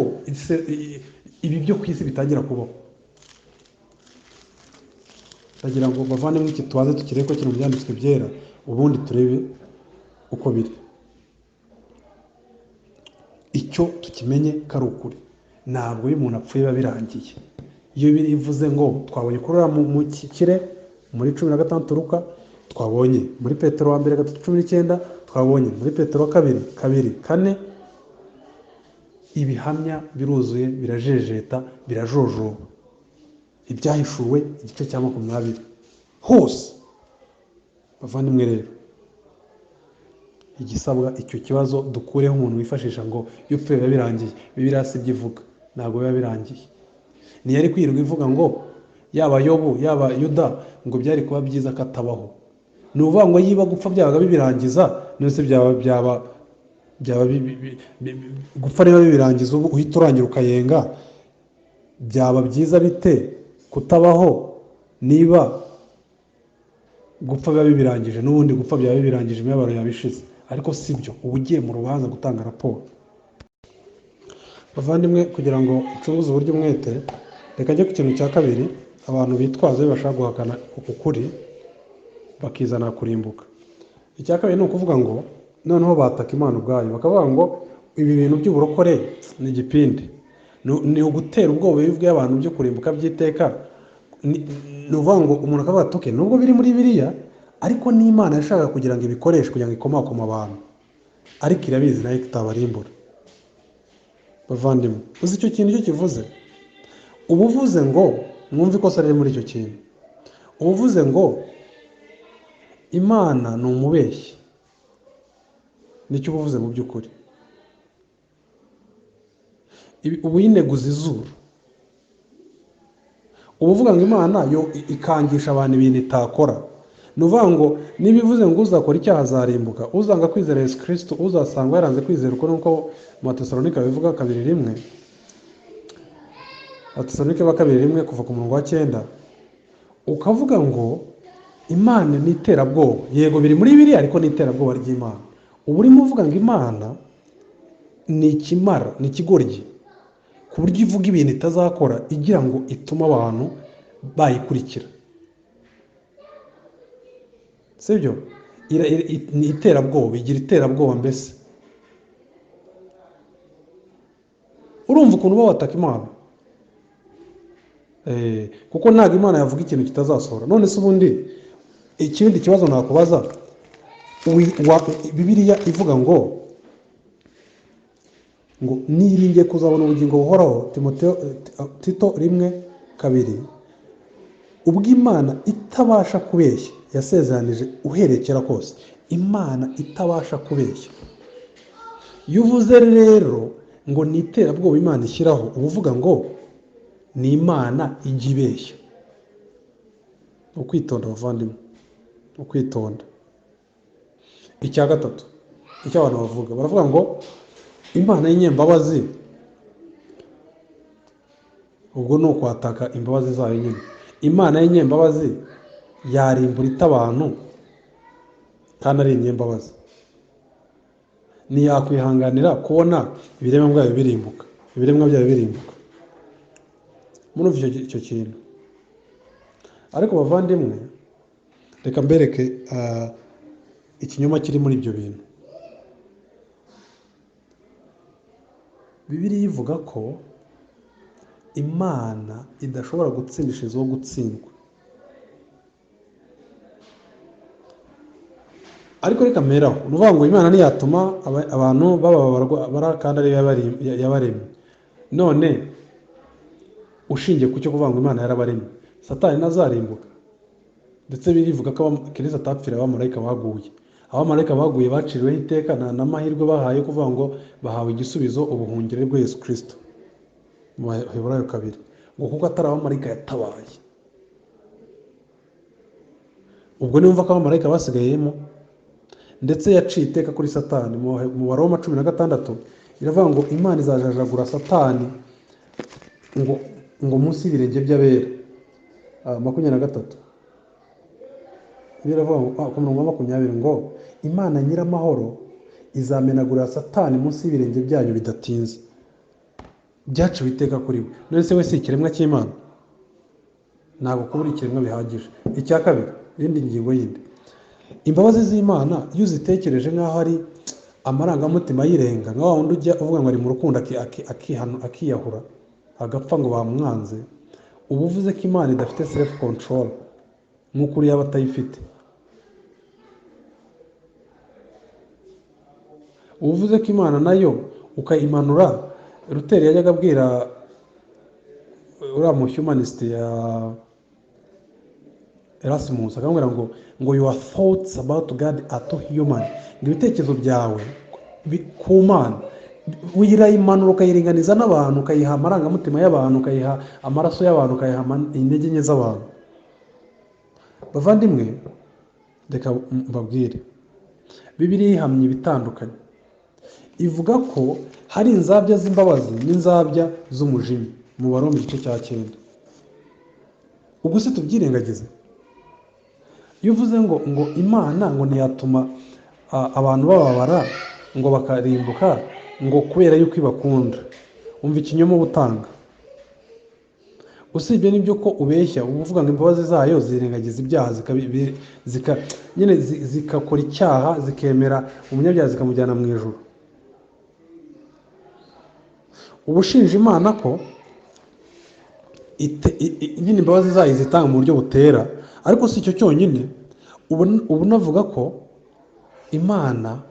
ibi byo ku isi bitangira kubaho. Ndagira ngo bavandimwe iki tubanze tukirebe ko kiri mu byanditswe byera, ubundi turebe uko biri. Icyo tukimenye ko ari ukuri, ntabwo iyo umuntu apfuye biba birangiye. Iyo bivuze ngo twabonye kurora mu kire muri 16 Luka, twabonye muri Petero wa mbere 3:19, twabonye muri Petero wa kabiri 2:4, ibihamya biruzuye, birajejeta, birajojoba. Ibyahishuwe igice cya 20 hose. Bavandimwe rero, igisabwa icyo kibazo dukureho umuntu wifashisha ngo iyo upfuye biba birangiye. Bibiliya si ibyo ivuga, ntabwo biba birangiye. Ntiyari kwirirwa ivuga ngo yaba Yobu yaba Yuda ngo byari kuba byiza katabaho. Ni uvuga ngo yiba gupfa byabaga bibirangiza, nose byaba gupfa niba bibirangiza ubu uhita urangira ukayenga, byaba byiza bite kutabaho niba gupfa biba bibirangije? N'ubundi gupfa byaba bibirangije, imibabaro yabishize. Ariko sibyo, uba ugiye mu rubanza gutanga raporo. Bavandimwe, kugira ngo ucunguze uburyo umwete, reka njye ku kintu cya kabiri abantu bitwaza iyo bashaka guhakana ukuri bakizana kurimbuka. Icya kabiri ni ukuvuga ngo noneho bataka Imana ubwayo, bakavuga ngo ibi bintu by'uburokore ni igipindi, ni ugutera ubwoba bibwiye abantu byo kurimbuka by'iteka. Ni uvuga ngo umuntu akavuga ati nubwo biri muri Bibiliya, ariko n'Imana yashakaga kugira ngo ibikoreshe kugira ngo ikomakome abantu, ariko irabizi nayo itabarimbura. Bavandimwe, uzi icyo kintu icyo kivuze? Uba uvuze ngo, mwumve ikosa riri muri icyo kintu, uba uvuze ngo Imana ni umubeshyi. Nicyo uba uvuze mu by'ukuri. Uba uyineguza izuru. Uba uvuga ngo Imana yo ikangisha abantu ibintu itakora. Ni uvuga ngo niba ivuze ngo uzakora icyaha azarimbuka, uzanga kwizera Yesu Kristo uzasanga yaranze kwizera uko nuko mu Batesalonika bivuga 2:1, Batesalonika 2:1 kuva ku murongo wa 9, ukavuga ngo Imana ni iterabwoba. Yego biri muri Bibiliya, ariko ni iterabwoba ry'Imana. Ubu urimo uvuga ngo Imana ni ikimara, ni ikigoryi, ku buryo ivuga ibintu itazakora igira ngo itume abantu bayikurikira. Sibyo? Ni iterabwoba, igira iterabwoba mbese. Urumva ukuntu bataka Imana? Kuko ntabwo Imana yavuga ikintu kitazasohora. None se ubundi ikindi kibazo nakubaza, Bibiliya ivuga ngo niringiye kuzabona ubugingo buhoraho, Tito 1:2, ubwo Imana itabasha kubeshya yasezeranije uherekera kose. Imana itabasha kubeshya. Iyo uvuze rero ngo ni iterabwoba Imana ishyiraho, uba uvuga ngo ni Imana ijya ibeshya. Ukwitonda bavandimwe, ukwitonda. Icya gatatu, icyo abantu baravuga ngo Imana y'inyembabazi, ubwo ni ukwataka imbabazi zayo nyine. Imana y'inyembabazi yarimbura ita abantu kandi ari inyembabazi? Ntiyakwihanganira kubona ibiremwa byayo birimbuka? Murumva icyo kintu? Ariko bavandimwe, reka mbereke ikinyoma kiri muri ibyo bintu. Bibiliya ivuga ko Imana idashobora gutsindishirizaho gutsindwa. Ariko reka mperaho, ni ukuvuga ngo Imana ntiyatuma abantu baba kandi ari yabaremye. None ushingiye ku cyo kuvuga ngo Imana yarabaremye, Satani nazarimbuka? Ndetse birivuga ko Kristo atapfira abamarayika baguye. Abamarayika baguye baciriweho iteka n'amahirwe bahaye kuvuga ngo bahawe igisubizo, ubuhungiro bwa Yesu Kristo mu Baheburayo 2, ngo kuko atari abamarayika yatabaye. ubwo niwumva ko abamarayika basigayemo, ndetse yaciye iteka kuri satani. Mu Baroma 16 iravuga ngo Imana izajajagura satani ngo munsi y'ibirenge by'abera. 23 biravuga ngo ku murongo wa 20 ngo Imana nyiramahoro izamenagurira satani munsi y'ibirenge byanyu bidatinze. Byaciwe iteka kuri we. None se we si ikiremwa cy'Imana? Ntabwo kubura ikiremwa bihagije. Icya kabiri, indi ngingo yindi, imbabazi z'Imana iyo uzitekereje nk'aho ari amarangamutima yirenga, nka wa wundi ujya uvuga ngo ari mu rukundo akiyahura agapfa ngo bamwanze, uba uvuze ko Imana idafite self control nk'uko uri yaba atayifite. Uba uvuze ko Imana nayo ukayimanura. Ruteri yajyaga abwira uriya mu humanist ya Erasmus, akamubwira ngo your thoughts about God are too human. Ngo ibitekerezo byawe ku Mana uyirayimanura ukayiringaniza n'abantu, ukayiha amarangamutima y'abantu, ukayiha amaraso y'abantu, ukayiha intege nke z'abantu. Bavandimwe, reka mbabwire, Bibiliya ihamye ibitandukanye. Ivuga ko hari inzabya z'imbabazi n'inzabya z'umujinya mu Baroma 9. Ubwo se tubyirengagize? Iyo uvuze ngo Imana ngo ntiyatuma abantu bababara ngo bakarimbuka ngo kubera yuko ibakunda, umva ikinyoma ubutanga. Usibye n'ibyo ko ubeshya, uvuga ngo imbabazi zayo zirengagiza ibyaha, zikakora icyaha, zikemera umunyabyaha zikamujyana mu ijuru. Ubushinja Imana ko nyine imbabazi zayo zitanga mu buryo butera, ariko si icyo cyonyine. Ubu navuga ko Imana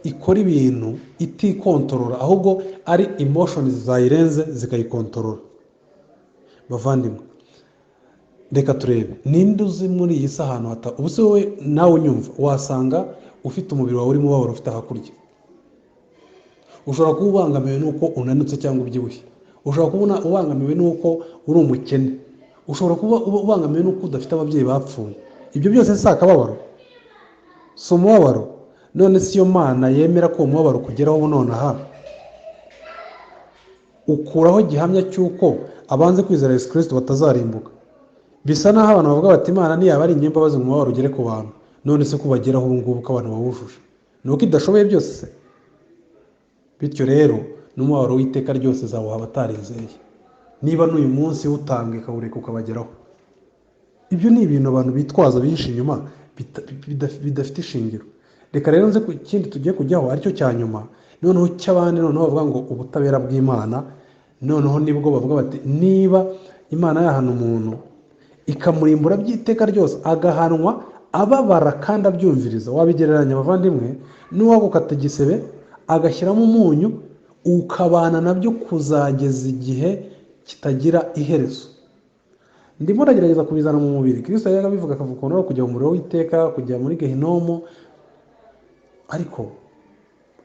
ikora ibintu itikontorora, ahubwo ari emotions zayirenze zikayikontorora. Bavandimwe, reka turebe, ninde uzi muri iyi si ahantu ubu se wowe nawe unyumva wasanga ufite umubiri wawe urimo ubabara, ufite hakurya. Ushobora kuba ubangamiwe n'uko unanutse cyangwa ubyibushye. Ushobora kuba ubangamiwe n'uko uri umukene. Ushobora kuba ubangamiwe n'uko udafite ababyeyi bapfuye. Ibyo byose si akababaro? Si umubabaro? None si yo Mana yemera ko umubabaro kugeraho ubu nonaha ukuraho gihamya cy'uko abanze kwizera Yesu Kristo batazarimbuka? Bisa naho abantu bavuga bati Imana niyaba ari inyembabazi mu mubabaro ugere ku bantu, none se kubageraho ubu ngubu ko abantu bawujuje, nuko idashoboye byose se? Bityo rero n'umubabaro w'iteka ryose zawuha abatarizeye, niba n'uyu munsi utanga ikawureka ukabageraho. Ibyo ni ibintu abantu bitwaza bihishe inyuma bidafite ishingiro. Reka rero nze ku kindi tugiye kujyaho, aricyo cya nyuma noneho cy'abandi, noneho bavuga ngo ubutabera bw'Imana. Noneho nibwo bavuga bati niba Imana yahana umuntu ikamurimbura by'iteka ryose, agahanwa ababara kandi abyumviriza, wabigereranya bavandimwe n'uwagukata igisebe agashyiramo umunyu ukabana nabyo kuzageza igihe kitagira iherezo. Ndimo ndagerageza kubizana mu mubiri. Kristo yaga bivuga akavuga ko no kujya mu muriro w'iteka, kujya muri gehinomu, ariko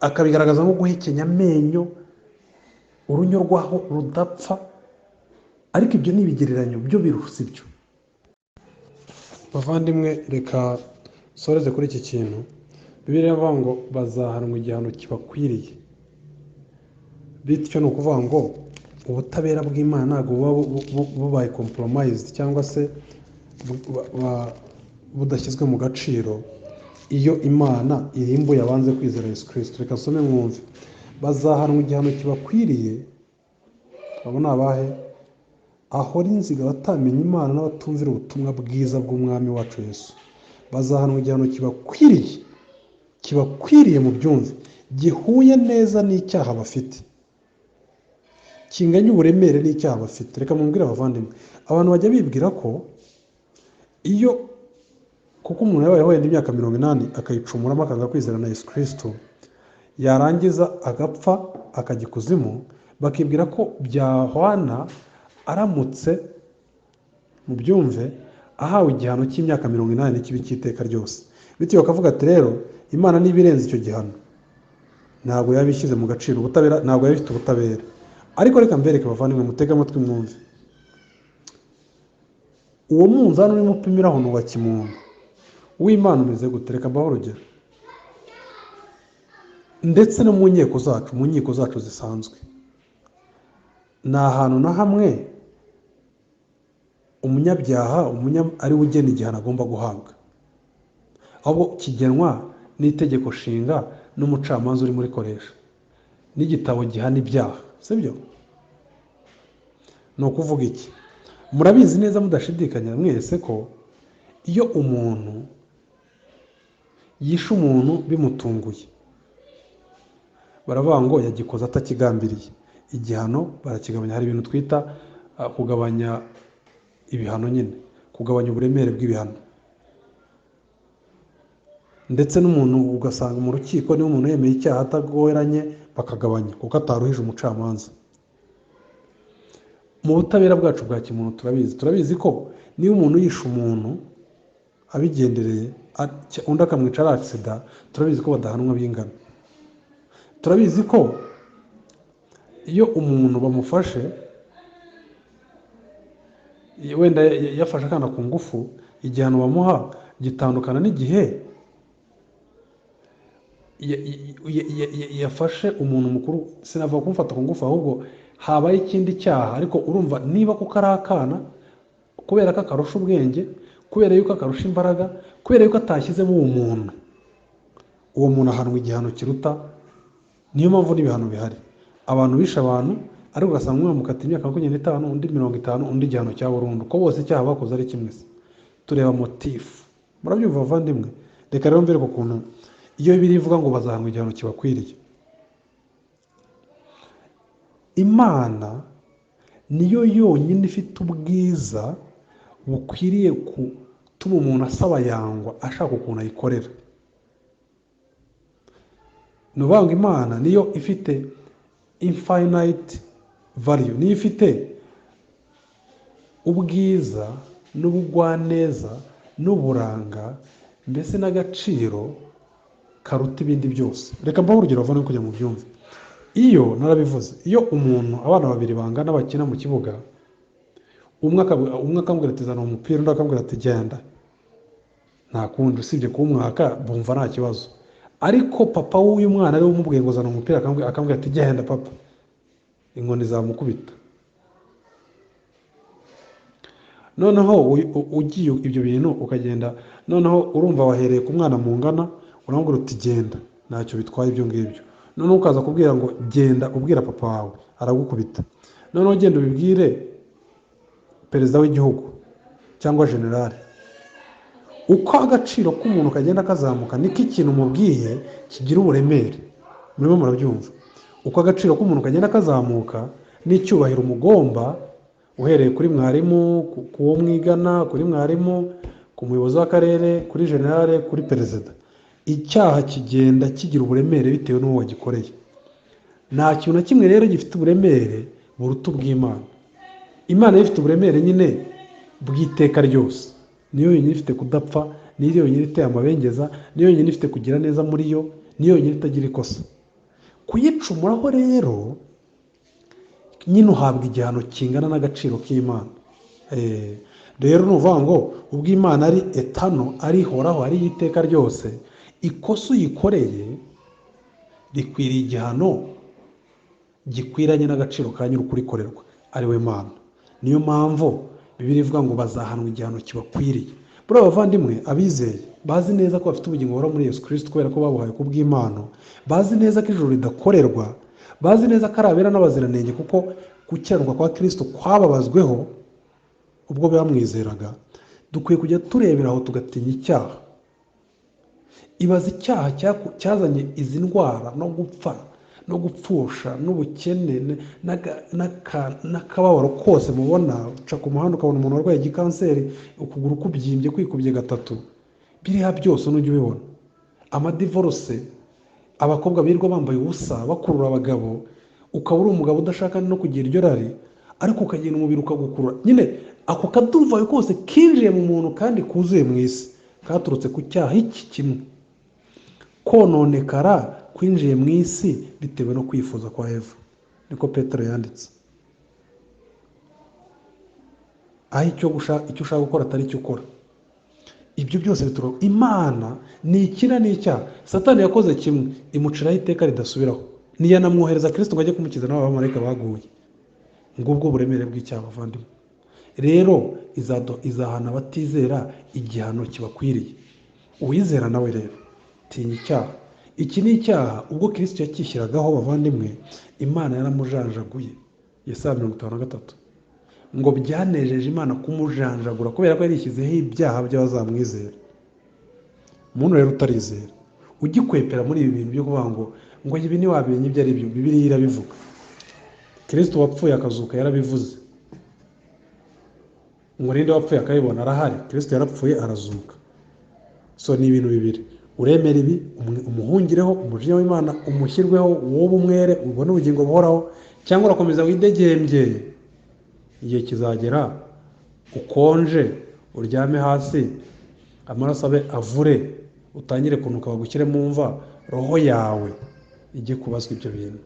akabigaragaza nko guhekenya amenyo, urunyo rwaho rudapfa. Ariko ibyo ni ibigereranyo, byo birusi byo. Bavandimwe, reka soreze kuri iki kintu. Bibiliya ivuga ngo bazahanwa igihano kibakwiriye. Bityo ni ukuvuga ngo ubutabera bw'Imana ntabwo bubaye compromised cyangwa se budashyizwe mu gaciro iyo Imana irimbuye abanze kwizera Yesu Kristo. Reka some mwumve. Bazahanwa igihano kibakwiriye. Abo ni abahe? Ahora inziga batamenya Imana n'abatumvira ubutumwa bwiza bw'Umwami wacu Yesu. Bazahanwa igihano kibakwiriye mu byumve, gihuye neza n'icyaha bafite, kinganya uburemere n'icyaha bafite. Reka mumbwire abavandimwe, abantu bajya bibwira ko kuko umuntu yabayeho wenda imyaka 80 akayicumuramo akanga kwizera na Yesu Kristo, yarangiza agapfa akajya ikuzimu, bakibwira ko byahwana aramutse mu byumve ahawe igihano cy'imyaka 80 kibi cy'iteka ryose. Bityo bakavuga ati rero Imana nibirenze icyo gihano ntabwo yabishyize mu gaciro, ubutabera ntabwo yabifite ubutabera. Ariko reka mbereke bavandimwe, mutega amatwi mwumve. uwo munzani urimo upimiraho ni uwa kimuntu. Uw'Imana umeze gute? Reka mbaho urugero. Ndetse no mu nkiko zacu zisanzwe, ni ahantu na hamwe umunyabyaha ari we ugena igihano agomba guhabwa, ahubwo kigenwa n'itegeko nshinga n'umucamanza uri muri koresha n'igitabo gihana ibyaha, sibyo? Ni ukuvuga iki? Murabizi neza mudashidikanya mwese ko iyo umuntu yishe umuntu bimutunguye, baravuga ngo yagikoze atakigambiriye, igihano barakigabanya. Hari ibintu twita kugabanya ibihano, nyine kugabanya uburemere bw'ibihano. Ndetse n'umuntu ugasanga mu rukiko niba umuntu yemeye icyaha atagoranye bakagabanya kuko ataruhije umucamanza. Mu butabera bwacu bwa kimuntu turabizi ko niba umuntu yishe umuntu abigendereye undi akamwica ari agisida, turabizi ko badahanwa bingana. Turabizi ko iyo umuntu bamufashe wenda yafashe akana ku ngufu, igihano bamuha gitandukana n'igihe yafashe umuntu mukuru. Sinavuga kumufata ku ngufu, ahubwo habaye ikindi cyaha. Ariko urumva niba kuko ari akana, kubera ko akarusha ubwenge, kubera yuko akarusha imbaraga, kubera yuko atashyizemo uwo muntu ahanwa igihano kiruta. Niyo mpamvu n'ibihano bihari. Abantu bishe abantu ariko ugasanga umwe bamukata imyaka 25, undi 50, undi igihano cya burundu, ko bose icyaha bakoze ari kimwe. Tureba motifu. Murabyumva bavandimwe? Reka rero mbere ku kuntu iyo Bibiliya ivuga ngo bazahanwa igihano kibakwiriye, Imana niyo yonyine ifite ubwiza bukwiriye gutuma umuntu asaba yangwa ashaka ukuntu ayikorera. Ni ukuvuga ngo Imana niyo ifite infinite value, niyo ifite ubwiza n'ubugwaneza n'uburanga, mbese n'agaciro karuta ibindi byose. Reka mbaho urugero bavana kujya mu byumve. Iyo narabivuze, iyo abana babiri bangana bakina mu kibuga, umwe akambwira ati zana umupira, undi akambwira ati genda, nta kundi usibye kuwumwaka bumva nta kibazo. Ariko papa w'uyu mwana ari we umubwiye ngo zana umupira, akambwira ati genda papa, inkoni zamukubita. Noneho ugiye ibyo bintu ukagenda, noneho urumva wahereye ku mwana mungana, urambwira uti genda, ntacyo bitwaye ibyo ngibyo. Noneho ukaza kubwira ngo genda ubwira papa wawe, aragukubita. Noneho genda ubibwire perezida w'igihugu cyangwa generale. Uko agaciro k'umuntu kagenda kazamuka, niko ikintu umubwiye kigira uburemere. Murimo murabyumva? Uko agaciro k'umuntu kagenda kazamuka, n'icyubahiro umugomba, uhereye kuri mwarimu, ku wo mwigana, kuri mwarimu, ku muyobozi w'akarere, kuri generale, kuri perezida. Icyaha kigenda kigira uburemere bitewe n'uwo wagikoreye. Nta kintu na kimwe rero gifite uburemere buruta ubw'Imana. Imana ifite uburemere nyine bw'iteka ryose. Niyo yonyine ifite kudapfa, niyo yonyine ifite amabengeza, niyo yonyine ifite kugira neza muri yo, niyo yonyine itagira ikosa. Kuyicumuraho rero nyine uhabwa igihano kingana n'agaciro k'Imana. Rero ni ukuvuga ngo ubwo Imana ari etano, ari ihoraho, ari iteka ryose, ikosa uyikoreye rikwiriye igihano gikwiranye n'agaciro ka nyiri ukurikorerwa, ari we Mana. Niyo mpamvu Bibiliya ivuga ngo bazahanwa igihano kibakwiriye. Buriya abavandimwe, abizeye bazi neza ko bafite ubugingo buhora muri Yesu Kristo kubera ko babuhaye ku bw'Imana, bazi neza ko ijuru ridakorerwa, bazi neza ko ari abera n'abaziranenge kuko gukiranirwa kwa Kristo kwababazweho ubwo bamwizeraga. Dukwiye kujya turebera aho tugatinya icyaha. Ibaza icyaha cyazanye izi ndwara no gupfa no gupfusha n'ubukene n'akababaro kose mubona. Uca ku muhanda ukabona umuntu warwaye igikanseri, ukuguru kubyimbye kwikubye gatatu, biriya byose n'ujya ubibona. Amadivorose, abakobwa birirwa bambaye ubusa bakurura abagabo, ukaba uri umugabo udashaka no kugira iryo rari, ariko ukagenda umubiri ukagukurura. Nyine ako kaduvayo kose kinjiye mu muntu kandi kuzuye mu isi, katurutse ku cyaha iki kimwe. Kononekara kwinjiye mu isi bitewe no kwifuza kwa Eva, niko Petero yanditse. aho icyo ushaka gukora atari icyo ukora. Ibyo byose bituruka Imana ni ikina n'icyaha. Satani yakoze kimwe, imuciraho iteka ridasubiraho, niyanamwohereza Kristo ngo ajye kumukiza n'abo bamarayika baguye. Ngubwo uburemere bw'icyaha bavandimwe. Rero izahana abatizera igihano kibakwiriye. Uwizera nawe rero tinya icyaha. Iki ni icyaha ubwo Kristo yakishyiragaho bavandimwe, Imana yaramujanjaguye. Yesaya 53 ngo byanejeje Imana kumujanjagura kubera ko yarishyizeho ibyaha by'abazamwizera. Umuntu rero utarizera ugikwepera muri ibi bintu byo kuvuga ngo ibi ni wabimenye ibyo ari byo, Bibiliya irabivuga. Kristo wapfuye akazuka yarabivuze. Umurinde wapfuye akabibona arahari. Kristo yarapfuye arazuka. So ni ibintu bibiri. Uremera ibi, umuhungireho umujinya w'Imana umushyirweho, wowe umwere ubone ubugingo buhoraho, cyangwa urakomeza widegembye. Igihe kizagera ukonje, uryame hasi, amaraso abe avure, utangire kunuka bagushyire mu mva, roho yawe ijye kubazwa ibyo bintu.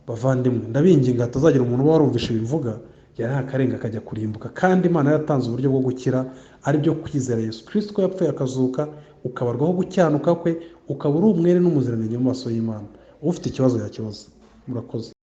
Bavandimwe, ndabinginga hatazagira umuntu uba warumvishe ibimvuga yari akarenga akajya kurimbuka. Kandi Imana yatanze uburyo bwo gukira, ari byo kwizera Yesu Kristo ko yapfuye akazuka, ukabarwaho gucyanuka kwe, ukaba uri umwere n'umuziranenge mu maso y'Imana. Ufite ikibazo yakibaza. Murakoze.